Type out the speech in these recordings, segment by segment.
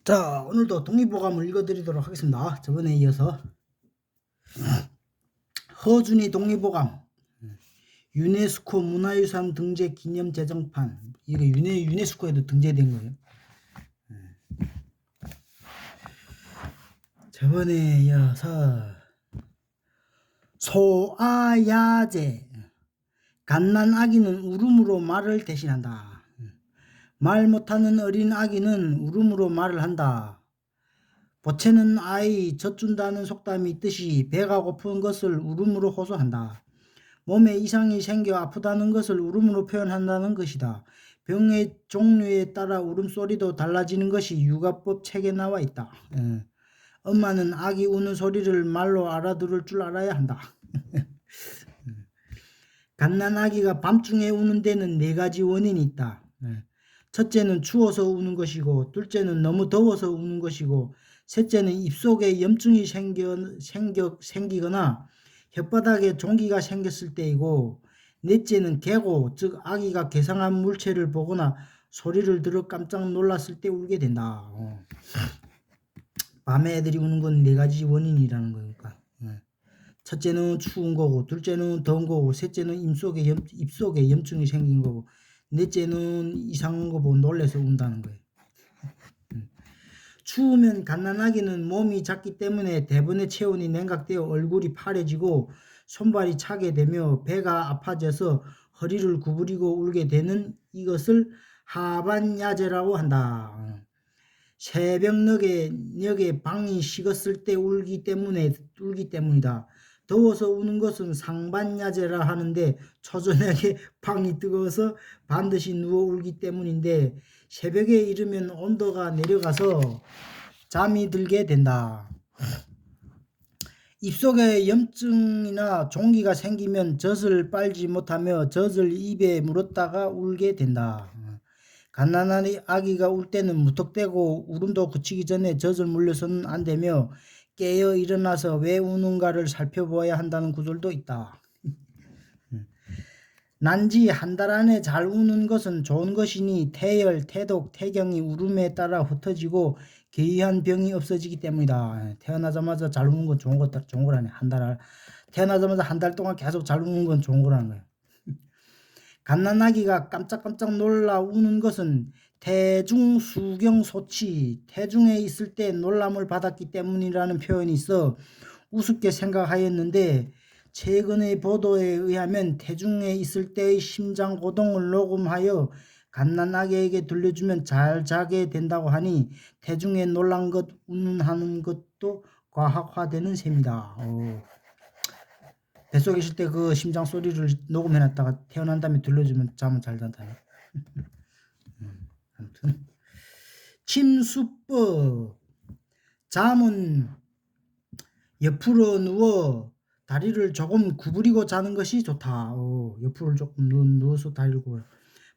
자, 오늘도 독립보감을 읽어드리도록 하겠습니다. 저번에 이어서 허준이 독립보감 유네스코 문화유산 등재 기념 제정판. 이게 유네스코에도 등재된 거예요. 저번에 이어서 소아야제 갓난아기는 울음으로 말을 대신한다. 말 못하는 어린 아기는 울음으로 말을 한다. 보채는 아이 젖준다는 속담이 있듯이 배가 고픈 것을 울음으로 호소한다. 몸에 이상이 생겨 아프다는 것을 울음으로 표현한다는 것이다. 병의 종류에 따라 울음소리도 달라지는 것이 육아법 책에 나와 있다. 엄마는 아기 우는 소리를 말로 알아들을 줄 알아야 한다. 갓난아기가 밤중에 우는 데는 4가지 원인이 있다. 첫째는 추워서 우는 것이고, 둘째는 너무 더워서 우는 것이고, 셋째는 입속에 염증이 생기거나 혓바닥에 종기가 생겼을 때이고, 넷째는 개고, 즉 아기가 괴상한 물체를 보거나 소리를 들어 깜짝 놀랐을 때 울게 된다. 밤에 애들이 우는 건 4가지 원인이라는 거니까. 첫째는 추운 거고, 둘째는 더운 거고, 셋째는 입속에 염증이 생긴 거고, 넷째는 이상한 거 보고 놀래서 운다는 거예요. 추우면 갓난아기는 몸이 작기 때문에 대부분의 체온이 냉각되어 얼굴이 파래지고 손발이 차게 되며 배가 아파져서 허리를 구부리고 울게 되는 이것을 하반야제라고 한다. 새벽녘에 방이 식었을 때 울기 때문이다. 더워서 우는 것은 상반야제라 하는데 초저녁에 방이 뜨거워서 반드시 누워 울기 때문인데 새벽에 이르면 온도가 내려가서 잠이 들게 된다. 입속에 염증이나 종기가 생기면 젖을 빨지 못하며 젖을 입에 물었다가 울게 된다. 갓난아기가 울 때는 무턱대고 울음도 그치기 전에 젖을 물려서는 안 되며 깨어 일어나서 왜 우는가를 살펴보아야 한다는 구절도 있다. 난지 한 달 안에 잘 우는 것은 좋은 것이니 태열, 태독, 태경이 울음에 따라 흩어지고 기이한 병이 없어지기 때문이다. 태어나자마자 잘 우는 건 좋은 거라네. 태어나자마자 한 달 동안 계속 잘 우는 건 좋은 거라는 거예요. 갓난아기가 깜짝깜짝 놀라 우는 것은 태중수경소치, 태중에 있을 때 놀람을 받았기 때문이라는 표현이 있어 우습게 생각하였는데 최근의 보도에 의하면 태중에 있을 때의 심장 고동을 녹음하여 갓난아기에게 들려주면 잘 자게 된다고 하니 태중에 놀란 것 운운하는 것도 과학화되는 셈이다. 뱃속에 있을 때 그 심장 소리를 녹음해놨다가 태어난 다음에 들려주면 잠은 잘 잔다네. 아무튼 침수법. 잠은 옆으로 누워 다리를 조금 구부리고 자는 것이 좋다. 옆으로 조금 누워서 다리를 구부려.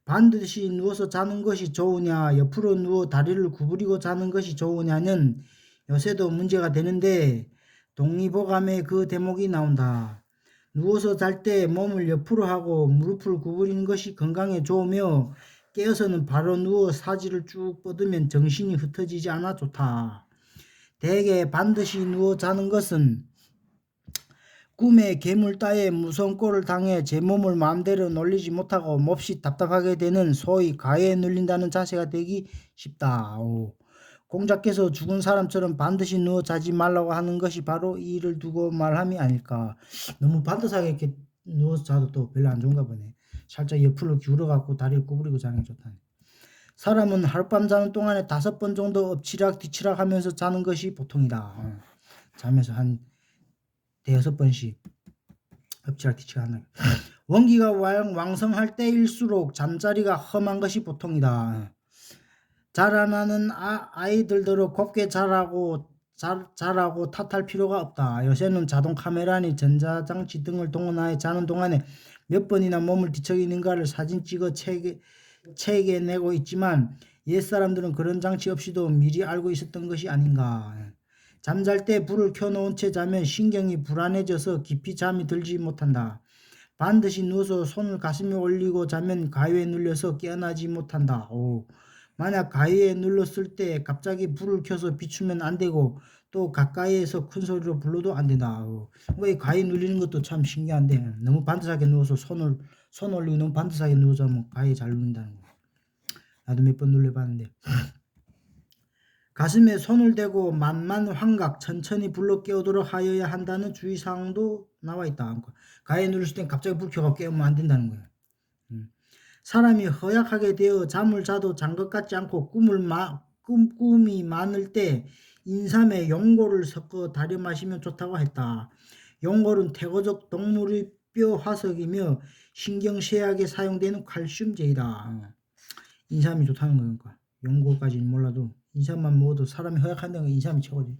반드시 누워서 자는 것이 좋으냐, 옆으로 누워 다리를 구부리고 자는 것이 좋으냐는 요새도 문제가 되는데 독립보감에 그 대목이 나온다. 누워서 잘 때 몸을 옆으로 하고 무릎을 구부리는 것이 건강에 좋으며 깨어서는 바로 누워 사지를 쭉 뻗으면 정신이 흩어지지 않아 좋다. 대개 반드시 누워 자는 것은 꿈에 괴물 따위의 무서운 꼴을 당해 제 몸을 마음대로 놀리지 못하고 몹시 답답하게 되는 소위 가해에 눌린다는 자세가 되기 쉽다. 공자께서 죽은 사람처럼 반드시 누워 자지 말라고 하는 것이 바로 이 일을 두고 말함이 아닐까. 너무 반듯하게 이렇게 누워서 자도 또 별로 안 좋은가 보네. 살짝 옆으로 기울어갖고 다리를 구부리고 자는 게 좋다. 사람은 하룻밤 자는 동안에 5번 정도 엎치락 뒤치락 하면서 자는 것이 보통이다. 자면서 한 5-6번씩 엎치락 뒤치락 하는. 원기가 왕성할 때일수록 잠자리가 험한 것이 보통이다. 자라나는 아이들대로 곱게 자라고 탓할 필요가 없다. 요새는 자동 카메라니 전자장치 등을 동원하여 자는 동안에 몇 번이나 몸을 뒤척이는가를 사진 찍어 책에 내고 있지만 옛사람들은 그런 장치 없이도 미리 알고 있었던 것이 아닌가. 잠잘 때 불을 켜놓은 채 자면 신경이 불안해져서 깊이 잠이 들지 못한다. 반드시 누워서 손을 가슴에 올리고 자면 가위에 눌려서 깨어나지 못한다. 만약 가위에 눌렀을 때 갑자기 불을 켜서 비추면 안 되고 또 가까이에서 큰 소리로 불러도 안 된다. 이 가위 눌리는 것도 참 신기한데 너무 반듯하게 누워서 손 올리고 너무 반듯하게 누워서 가위 잘 눌린다는 거. 나도 몇 번 눌려봤는데. 가슴에 손을 대고 만만 환각 천천히 불러 깨우도록 하여야 한다는 주의사항도 나와 있다. 가위 누르실 땐 갑자기 불 켜고 깨우면 안 된다는 거예요. 사람이 허약하게 되어 잠을 자도 잔 것 같지 않고 꿈이 많을 때 인삼에 용골을 섞어 다려 마시면 좋다고 했다. 용골은 태고적 동물의 뼈 화석이며 신경쇠약에 사용되는 칼슘제이다. 인삼이 좋다는 거니까. 용골까지는 몰라도 인삼만 먹어도 사람이 허약한다는 건 인삼이 최고지.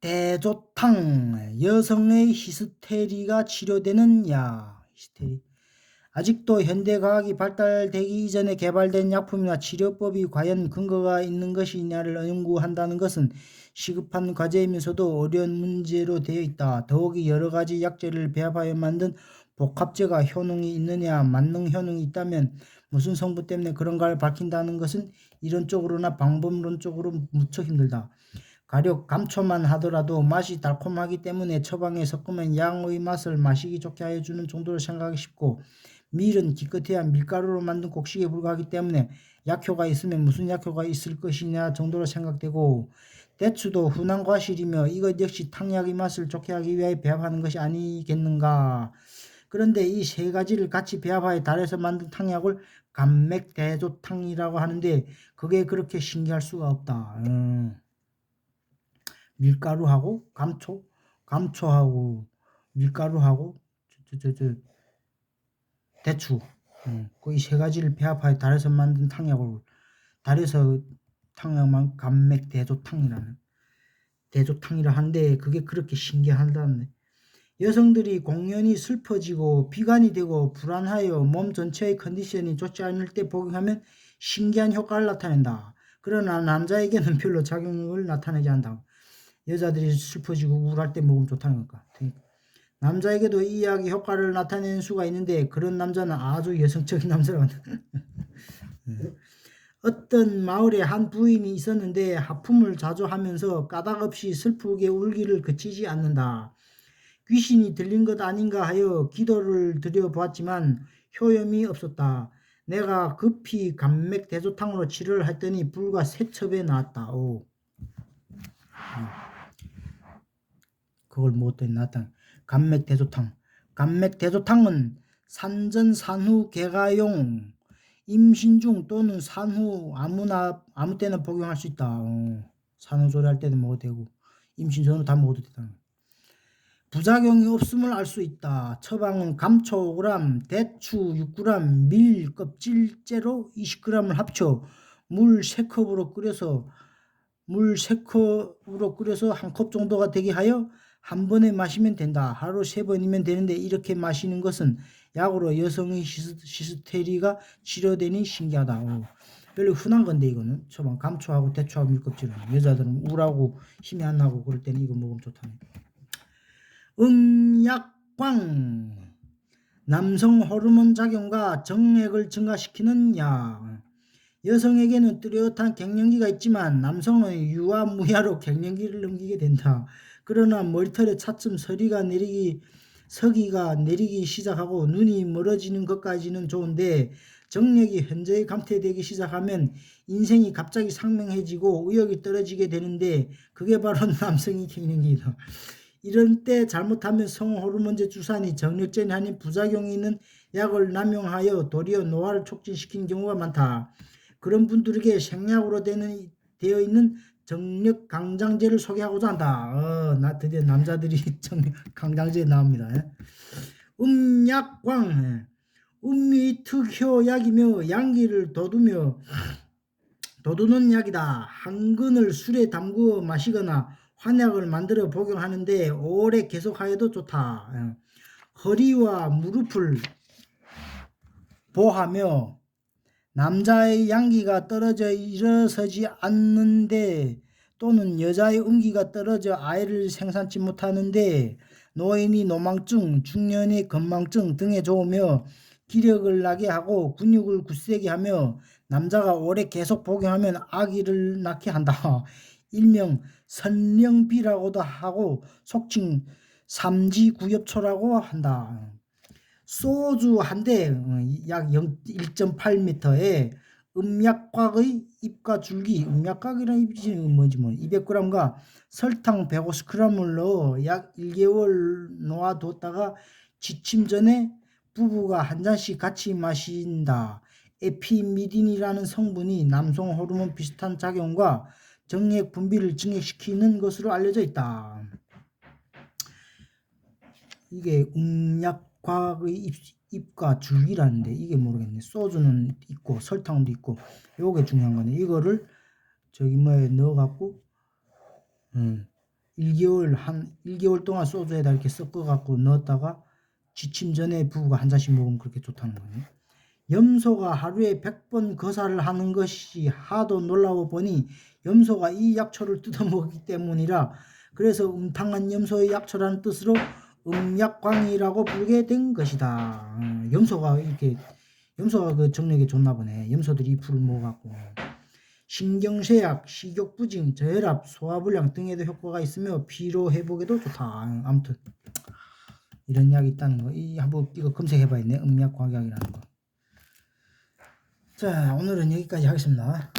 감맥대조탕. 여성의 히스테리가 치료되는 약. 히스테리. 아직도 현대과학이 발달되기 이전에 개발된 약품이나 치료법이 과연 근거가 있는 것이냐를 연구한다는 것은 시급한 과제이면서도 어려운 문제로 되어 있다. 더욱이 여러 가지 약재를 배합하여 만든 복합제가 효능이 있느냐, 만능 효능이 있다면 무슨 성분 때문에 그런가를 밝힌다는 것은 이론적으로나 방법론적으로 무척 힘들다. 가령 감초만 하더라도 맛이 달콤하기 때문에 처방에 섞으면 양의 맛을 마시기 좋게 하여 주는 정도로 생각하기 쉽고, 밀은 기껏해야 밀가루로 만든 곡식에 불과하기 때문에 약효가 있으면 무슨 약효가 있을 것이냐 정도로 생각되고, 대추도 훈한 과실이며 이것 역시 탕약의 맛을 좋게 하기 위하여 배합하는 것이 아니겠는가. 그런데 이 세 가지를 같이 배합하여 달에서 만든 탕약을 감맥대조탕이라고 하는데 그게 그렇게 신기할 수가 없다. 밀가루하고 감초하고 밀가루하고 대추, 그 이 세 가지를 배합하여 달에서 만든 탕약을 달에서 탕약만 감맥대조탕이라 하는데 그게 그렇게 신기하다네. 여성들이 공연히 슬퍼지고 비관이 되고 불안하여 몸 전체의 컨디션이 좋지 않을 때 복용하면 신기한 효과를 나타낸다. 그러나 남자에게는 별로 작용을 나타내지 않는다. 여자들이 슬퍼지고 우울할 때 먹으면 좋다는 거니까. 남자에게도 이 약이 효과를 나타내는 수가 있는데 그런 남자는 아주 여성적인 남자라고 한다. 어떤 마을에 한 부인이 있었는데 하품을 자주 하면서 까닭없이 슬프게 울기를 그치지 않는다. 귀신이 들린 것 아닌가 하여 기도를 드려보았지만 효험이 없었다. 내가 급히 감맥대조탕으로 치료를 했더니 불과 3첩에 나았다. 그걸 먹었더니 나았다. 감맥대조탕. 감맥대조탕은 산전 산후 개가용, 임신 중 또는 산후 아무 때나 복용할 수 있다. 산후조리할 때도 먹어도 되고 임신 전후 다 먹어도 된다. 부작용이 없음을 알 수 있다. 처방은 감초 5g, 대추 6g, 밀 껍질째로 20g을 합쳐 물 3컵으로 끓여서 한 컵 정도가 되게 하여 한 번에 마시면 된다. 하루 3번이면 되는데 이렇게 마시는 것은 약으로 여성의 히스테리가 치료되니 신기하다. 별로 흔한 건데 이거는 처방 감초하고 대추하고 밀껍질은 여자들은 우울하고 힘이 안 나고 그럴 때는 이거 먹으면 좋다네. 음약광. 남성 호르몬 작용과 정액을 증가시키는 약. 여성에게는 뚜렷한 갱년기가 있지만 남성은 유아무야로 갱년기를 넘기게 된다. 그러나 머리털에 차츰 서기가 내리기 시작하고 눈이 멀어지는 것까지는 좋은데 정력이 현저히 감퇴되기 시작하면 인생이 갑자기 상명해지고 의욕이 떨어지게 되는데 그게 바로 남성의 갱년기이다. 이런 때 잘못하면 성호르몬제 주사니 정력제니 아닌 부작용이 있는 약을 남용하여 도리어 노화를 촉진시키는 경우가 많다. 그런 분들에게 생약으로 되어 있는 정력 강장제를 소개하고자 한다. 나 드디어 남자들이 정력 강장제 나옵니다. 음약광. 음미특효약이며 양기를 돋우는 약이다. 한 근을 술에 담그어 마시거나 환약을 만들어 복용하는데 오래 계속하여도 좋다. 허리와 무릎을 보하며 남자의 양기가 떨어져 일어서지 않는데 또는 여자의 음기가 떨어져 아이를 생산치 못하는데 노인이 노망증, 중년이 건망증 등에 좋으며 기력을 나게 하고 근육을 굳세게 하며 남자가 오래 계속 복용하면 아기를 낳게 한다. 일명 선령비라고도 하고 속칭 삼지구엽초라고 한다. 소주 한 대 약 1.8m에 음약곽의 잎과 줄기, 음약곽이란 잎이 뭐지 200g과 설탕 150g을 넣어 약 1개월 놓아뒀다가 지침 전에 부부가 한 잔씩 같이 마신다. 에피미딘이라는 성분이 남성 호르몬 비슷한 작용과 정액 분비를 증액시키는 것으로 알려져 있다. 이게 음약과의 잎과 줄기라는데 이게 모르겠네. 소주는 있고 설탕도 있고 요게 중요한 거네. 이거를 저기 뭐에 넣어갖고 1개월 동안 소주에다 이렇게 섞어갖고 넣었다가 지침 전에 부부가 한 잔씩 먹으면 그렇게 좋다는 거네. 염소가 하루에 100번 거사를 하는 것이 하도 놀라워 보니 염소가 이 약초를 뜯어먹기 때문이라 그래서 음탕한 염소의 약초라는 뜻으로 음약광이라고 부르게 된 것이다. 염소가 그 정력에 좋나 보네. 염소들이 이 풀을 먹어갖고 신경쇠약, 식욕부진, 저혈압, 소화불량 등에도 효과가 있으며 피로 회복에도 좋다. 아무튼 이런 약이 있다는 거. 한번 이거 검색해봐야겠네. 음약광약이라는 거. 자, 오늘은 여기까지 하겠습니다.